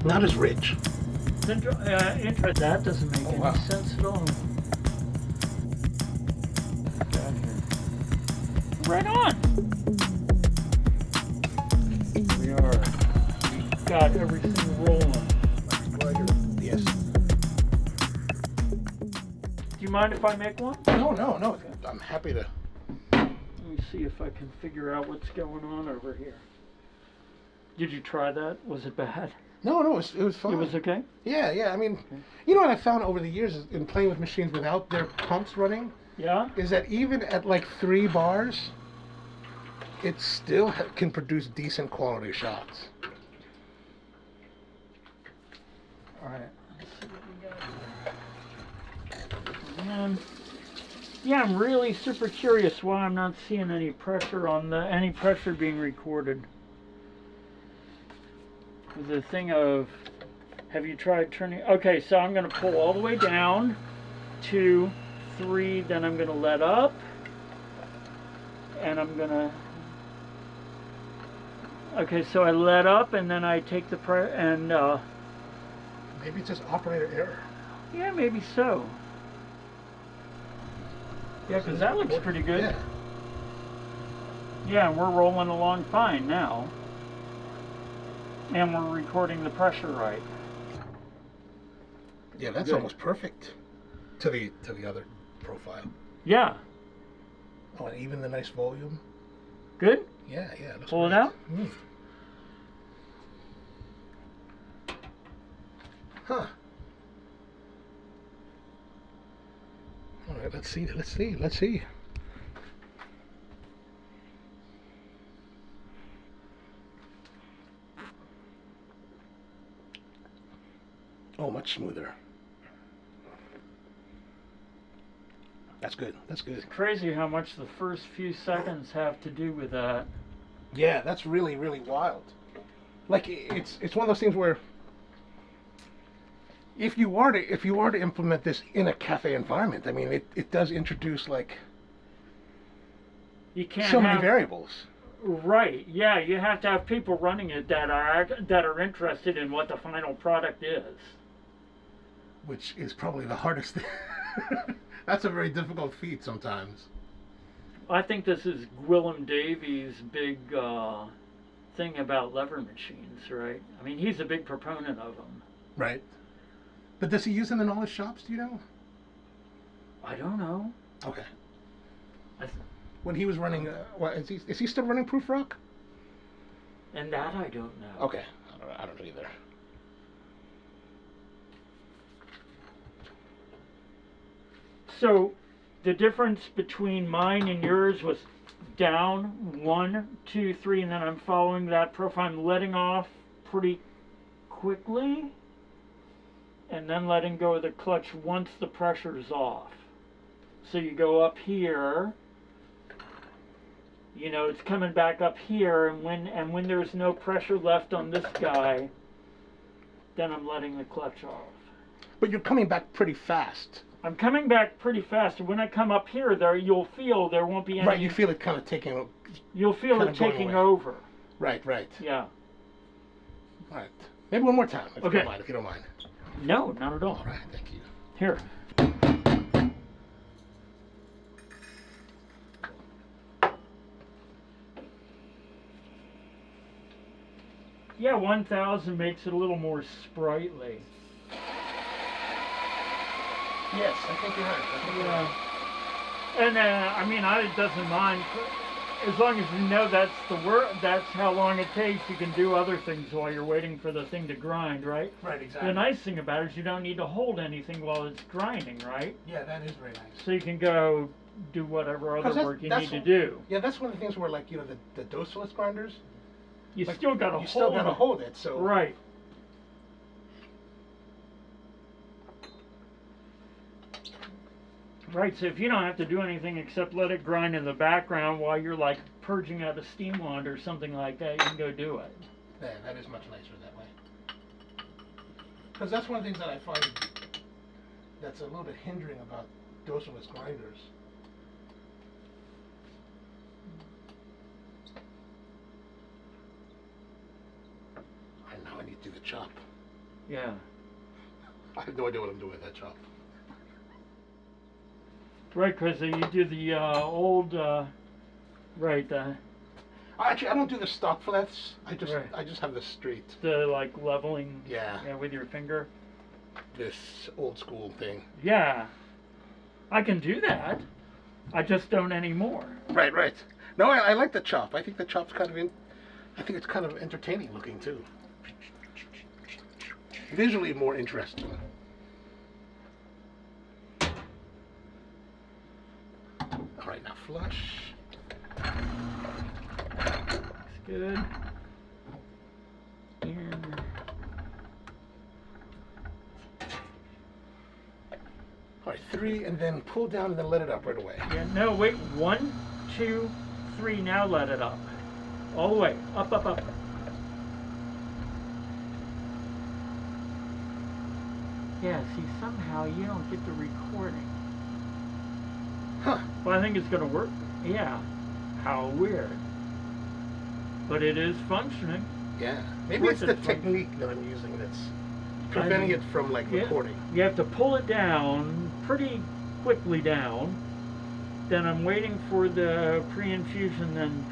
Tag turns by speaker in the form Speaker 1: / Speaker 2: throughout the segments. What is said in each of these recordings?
Speaker 1: Not as rich.
Speaker 2: That doesn't make any sense at all. Right on. We are. We've got everything rolling.
Speaker 1: Yes.
Speaker 2: Do you mind if I make one?
Speaker 1: No. I'm happy to.
Speaker 2: Let me see if I can figure out what's going on over here. Did you try that? Was it bad?
Speaker 1: No, it was fun.
Speaker 2: It was okay?
Speaker 1: Yeah. I mean, you know what I found over the years is in playing with machines without their pumps running?
Speaker 2: Yeah?
Speaker 1: Is that even at like 3 bars, it still can produce decent quality shots.
Speaker 2: Alright, let's see what we got here. Yeah, I'm really super curious why I'm not seeing any pressure any pressure being recorded. The thing of, have you tried turning? Okay, so I'm going to pull all the way down, 2, 3, then I'm going to let up, and I'm going to. Okay, so I let up, and then I take the and.
Speaker 1: Maybe it's just operator error.
Speaker 2: Yeah, maybe so. Yeah, because that looks pretty good.
Speaker 1: Yeah.
Speaker 2: Yeah, we're rolling along fine now. And we're recording the pressure right.
Speaker 1: Yeah, that's
Speaker 2: Good.
Speaker 1: almost perfect to the other profile.
Speaker 2: Yeah.
Speaker 1: Oh, and even the nice volume.
Speaker 2: Good?
Speaker 1: Yeah.
Speaker 2: Pull it out?
Speaker 1: Huh. All right, let's see. Oh, much smoother. That's good.
Speaker 2: It's crazy how much the first few seconds have to do with that.
Speaker 1: Yeah, that's really, really wild. Like it's one of those things where if you are to implement this in a cafe environment, I mean it does introduce like
Speaker 2: You can't
Speaker 1: so many variables.
Speaker 2: Right. Yeah, you have to have people running it that are interested in what the final product is.
Speaker 1: Which is probably the hardest thing. That's a very difficult feat sometimes.
Speaker 2: I think this is Gwillem Davies' big thing about lever machines, right? I mean, he's a big proponent of them.
Speaker 1: Right. But does he use them in all his shops, do you know?
Speaker 2: I don't know.
Speaker 1: Okay. When he was running, is he still running Proof Rock?
Speaker 2: And that I don't know.
Speaker 1: Okay. I don't know either.
Speaker 2: So, the difference between mine and yours was down 1, 2, 3, and then I'm following that profile. I'm letting off pretty quickly, and then letting go of the clutch once the pressure's off. So you go up here, you know, it's coming back up here, and when there's no pressure left on this guy, then I'm letting the clutch off.
Speaker 1: But you're coming back pretty fast.
Speaker 2: I'm coming back pretty fast. When I come up here, you'll feel there won't be any.
Speaker 1: Right, you feel it kind of taking.
Speaker 2: You'll feel it taking over.
Speaker 1: Right.
Speaker 2: Yeah.
Speaker 1: All right. Maybe one more time, if you don't mind.
Speaker 2: No, not at all.
Speaker 1: All right, thank you.
Speaker 2: Here. Yeah, 1000 makes it a little more sprightly.
Speaker 1: Yes, I think you're right.
Speaker 2: And I mean, it doesn't mind as long as you know that's that's how long it takes. You can do other things while you're waiting for the thing to grind, right?
Speaker 1: Right, exactly.
Speaker 2: The nice thing about it is you don't need to hold anything while it's grinding, right?
Speaker 1: Yeah, that is very nice.
Speaker 2: So you can go do whatever other work you need to do.
Speaker 1: Yeah, that's one of the things where, like, you know, the Doserless grinders.
Speaker 2: You
Speaker 1: like,
Speaker 2: still got to
Speaker 1: hold it. So
Speaker 2: right. Right, so if you don't have to do anything except let it grind in the background while you're like purging out a steam wand or something like that, you can go do it.
Speaker 1: Yeah, that is much nicer that way. Because that's one of the things that I find that's a little bit hindering about Doserless grinders. And now I need to do the chop.
Speaker 2: Yeah.
Speaker 1: I have no idea what I'm doing with that chop.
Speaker 2: Right, because you do the old, right,
Speaker 1: Actually, I don't do the stock flats. I just
Speaker 2: Right.
Speaker 1: I just have the straight.
Speaker 2: the like leveling.
Speaker 1: Yeah.
Speaker 2: Yeah, with your finger.
Speaker 1: This old school thing.
Speaker 2: Yeah. I can do that. I just don't anymore.
Speaker 1: Right, right. No, I like the chop. I think the chop's kind of I think it's kind of entertaining looking too. Visually more interesting. All right, now flush.
Speaker 2: Looks good. And
Speaker 1: All right, 3, and then pull down and then let it up right away.
Speaker 2: yeah, no, wait. 1, 2, 3. Now let it up. All the way. Up, up, up. Yeah, see, somehow you don't get the recording.
Speaker 1: Huh.
Speaker 2: Well, I think it's going to work. Yeah. How weird. But it is functioning.
Speaker 1: Yeah. Maybe it's the technique that I'm using that's preventing it from like recording.
Speaker 2: You have to pull it down pretty quickly down. Then I'm waiting for the pre-infusion. Then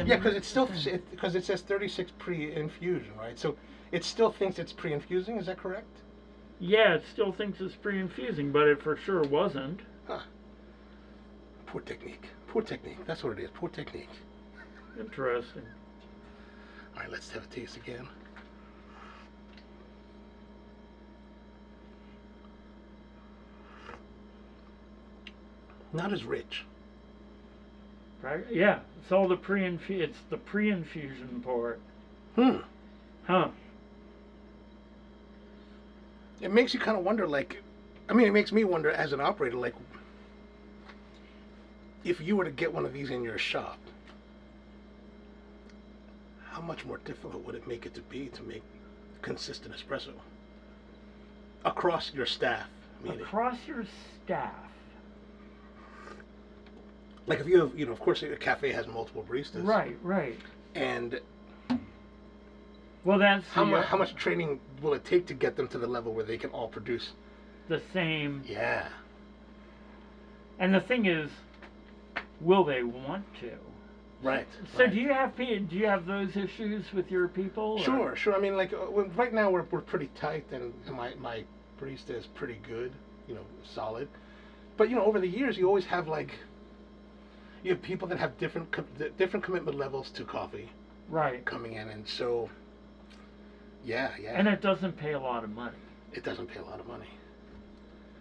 Speaker 1: Yeah, because it still because it says 36 pre-infusion, right? So it still thinks it's pre-infusing. Is that correct?
Speaker 2: Yeah, it still thinks it's pre-infusing, but it for sure wasn't.
Speaker 1: Huh. Poor technique. Poor technique. That's what it is. Poor technique.
Speaker 2: Interesting.
Speaker 1: All right, let's have a taste again. Not as rich.
Speaker 2: Right? Yeah, it's all the it's the pre-infusion part. Huh.
Speaker 1: It makes you kind of wonder, like, I mean, it makes me wonder as an operator, like, if you were to get one of these in your shop, how much more difficult would it make it to be to make consistent espresso across your staff? Meaning.
Speaker 2: Across your staff.
Speaker 1: Like if you have, of course, a cafe has multiple baristas.
Speaker 2: Right, right.
Speaker 1: And
Speaker 2: well, that's
Speaker 1: how much training will it take to get them to the level where they can all produce
Speaker 2: the same?
Speaker 1: Yeah.
Speaker 2: And the thing is, will they want to?
Speaker 1: Right.
Speaker 2: So
Speaker 1: right.
Speaker 2: do you have those issues with your people?
Speaker 1: Sure, sure. I mean, like right now we're pretty tight, and my barista is pretty good, solid. But over the years you always have you have people that have different commitment levels to coffee.
Speaker 2: Right.
Speaker 1: Coming in, and so. Yeah.
Speaker 2: And it doesn't pay a lot of money.
Speaker 1: It doesn't pay a lot of money.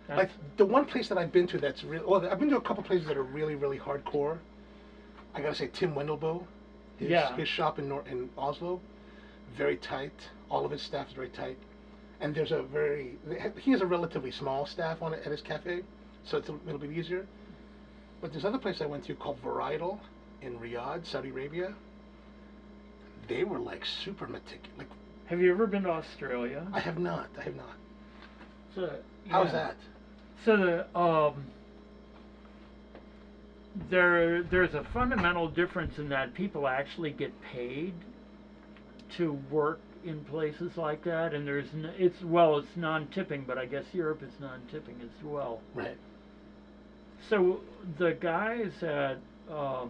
Speaker 2: That's...
Speaker 1: Like the one place that I've been to that's really, well, I've been to a couple places that are really, really hardcore. I gotta say, Tim Wendelbo, his shop in Oslo, very tight. All of his staff is very tight, and he has a relatively small staff at his cafe, so it's a little bit easier. But there's another place I went to called Varietal in Riyadh, Saudi Arabia. They were super meticulous.
Speaker 2: Have you ever been to Australia?
Speaker 1: I have not.
Speaker 2: So,
Speaker 1: how's that?
Speaker 2: So there's a fundamental difference in that people actually get paid to work in places like that, and it's non-tipping, but I guess Europe is non-tipping as well.
Speaker 1: Right.
Speaker 2: So the guys at what's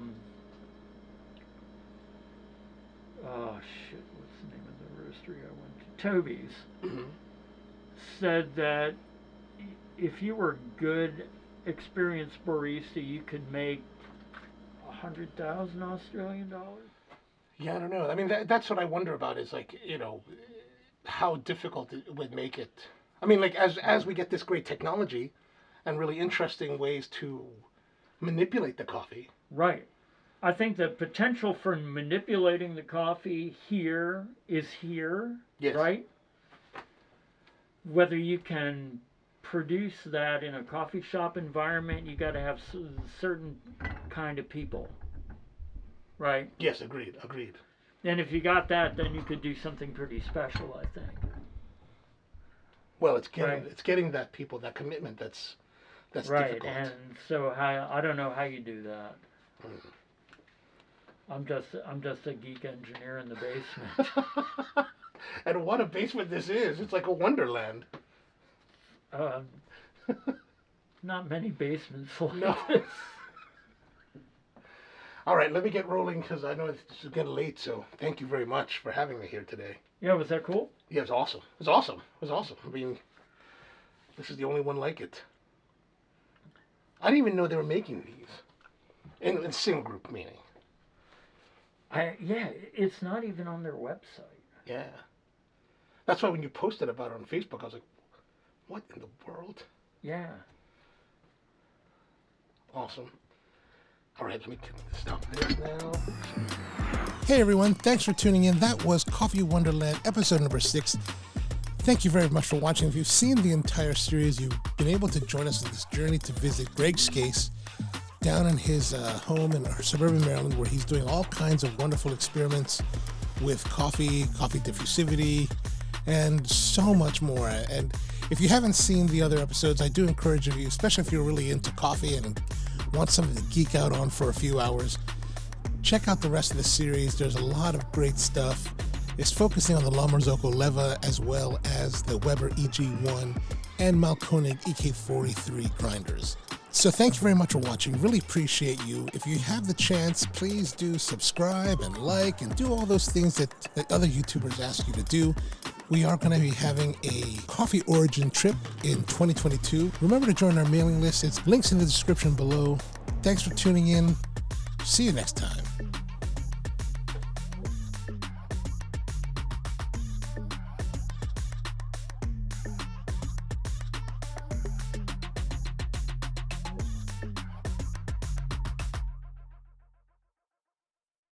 Speaker 2: the name of the roastery I went to? Toby's.
Speaker 1: Mm-hmm.
Speaker 2: Said that if you were good, experienced barista, you could make 100,000 Australian dollars.
Speaker 1: Yeah, I don't know. I mean, that's what I wonder about is how difficult it would make it. I mean, as we get this great technology and really interesting ways to manipulate the coffee.
Speaker 2: Right. I think the potential for manipulating the coffee is here.
Speaker 1: Yes.
Speaker 2: Right? Whether you can produce that in a coffee shop environment, you got to have certain kind of people. Right?
Speaker 1: Yes, agreed.
Speaker 2: And if you got that, then you could do something pretty special, I think.
Speaker 3: Well, it's getting that people, that commitment that's
Speaker 2: right,
Speaker 3: difficult.
Speaker 2: And so I don't know how you do that. I'm just a geek engineer in the basement.
Speaker 1: And what a basement this is. It's like a Wonderland.
Speaker 2: Not many basements like
Speaker 1: No.
Speaker 2: this.
Speaker 1: All right, let me get rolling because I know it's getting late. So thank you very much for having me here today.
Speaker 2: Yeah, was that cool?
Speaker 1: Yeah, it was awesome. It was awesome. It was awesome. I mean, this is the only one like it. I didn't even know they were making these. In single group, meaning.
Speaker 2: Yeah, it's not even on their website.
Speaker 1: Yeah. That's why when you posted about it on Facebook, I was like, what in the world?
Speaker 2: Yeah.
Speaker 1: Awesome. All right, let me stop this now.
Speaker 3: Hey everyone, thanks for tuning in. That was Coffee Wonderland episode number 6. Thank you very much for watching. If you've seen the entire series, you've been able to join us on this journey to visit Greg Skase down in his home in suburban Maryland, where he's doing all kinds of wonderful experiments with coffee diffusivity, and so much more. And if you haven't seen the other episodes, I do encourage you, especially if you're really into coffee and want something to geek out on for a few hours, check out the rest of the series. There's a lot of great stuff. It's focusing on the La Marzocco Leva as well as the Weber EG1 and Mahlkönig EK43 grinders. So thank you very much for watching. Really appreciate you. If you have the chance, please do subscribe and like and do all those things that other YouTubers ask you to do. We are going to be having a coffee origin trip in 2022. Remember to join our mailing list. It's links in the description below. Thanks for tuning in. See you next time.